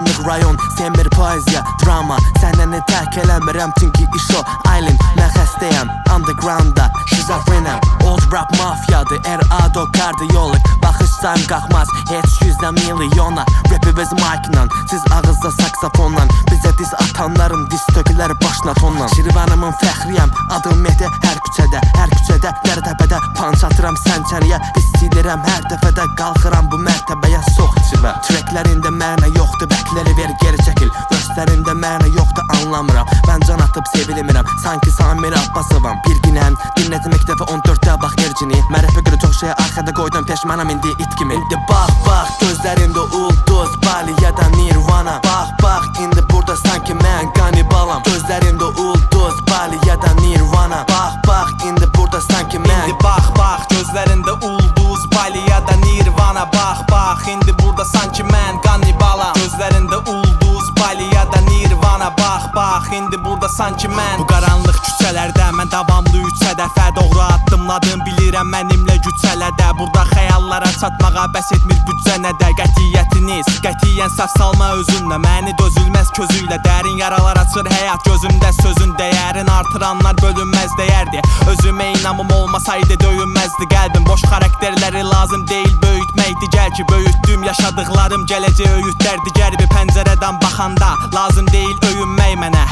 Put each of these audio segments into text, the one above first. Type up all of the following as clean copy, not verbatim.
qaranlıq rayon, sevmir poeziya, drama. Səhnəni tərk eləmirəm çünki iş o Aylin. Mən xəstəyəm, undergroundda şizofrenəm. Old rap mafiyadır, R.A.D.O. kardiyolog. Baxışsam qalxmaz, heç 100 milyona. Rapi biz mike'la, siz ağızda saksafonla. Bizə diz atanların diz tökülər başına tonla. Şirvanımın fəxriyəm, adım Mehdi hər küçədə. Hər küçədə, dərtəbədə panç atıram sənçəniyə. İstilirəm hər dəfədə, qalxıram bu mərtəbəyə. Sox içivə, tracklərində mənə yoxdur, bəkləri ver geri çəkil. Verstlərində mənə yoxdur, anlamıram. Mən can atıb sevilmirəm, sanki Samir Abbasovam. Bir günən dinlədim ilk dəfə 14'də bax ercini. Mən rapə görə çox şey arxada qoydum, peşmanam indi it kimi. İndi bax, bax, gözlərində ulduz, Bali ya da Nirvana. Bax, bax, indi burada sanki mən qanibalam. Gözlərində ulduz, Bali ya da Nirvana. Bax, bax, indi burada sanki mən. İndi bax, bax, gözlərində ulduz, Bali ya da Nirvana. Bax, bax, indi burada sanki mən qanibalam. Gözlərində ulduz, Bali ya da Nirvana. Bax, bax, indi burada sanki mən. Bu qaranlıq küçələrdə mən davamlı 3 dəfə doğru addımladım, bilirəm mənimlə güçələdə. Burada xəyallara çatmağa bəs etmir büdcə nədə. Qətiyyətiniz, qətiyyən səhv salma özünlə. Məni dözülməz közüylə dərin yaralar açır həyat gözümdə. Sözün dəyərin artıranlar bölünməz dəyərdi. Özümə inamım olmasaydı döyünməzdi qəlbim. Boş xarakterləri lazım deyil böyütmək. Digər ki böyütdüm yaşadıqlarım gələcək öyütlər. Digər bir pəncərədən baxanda lazım deyil öyünmək mənə.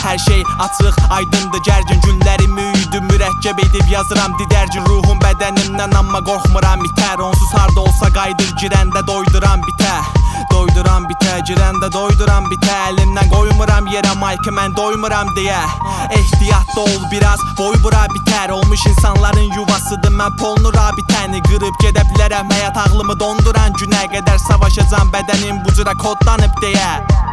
Hər şey açıq, aydındır, gərgin günlərimi üydüm, mürəkkəb edib yazıram didərgin ruhum bədənimdən. Amma qorxmuram itər, onsuz harda olsa qaydır, girəndə doyduram bitə. Doyduram bitə, girəndə doyduram bitə. Əlimdən qoymuram yerə mayki, mən doymuram deyə. Ehtiyatlı ol biraz, boy bura bitər. Olmuş insanların yuvasıdır, mən polnura bitəni. Qırıb gedə bilərəm həyat ağlımı donduran günə qədər. Savaşacam bədənim bu cıra kodlanıb deyə.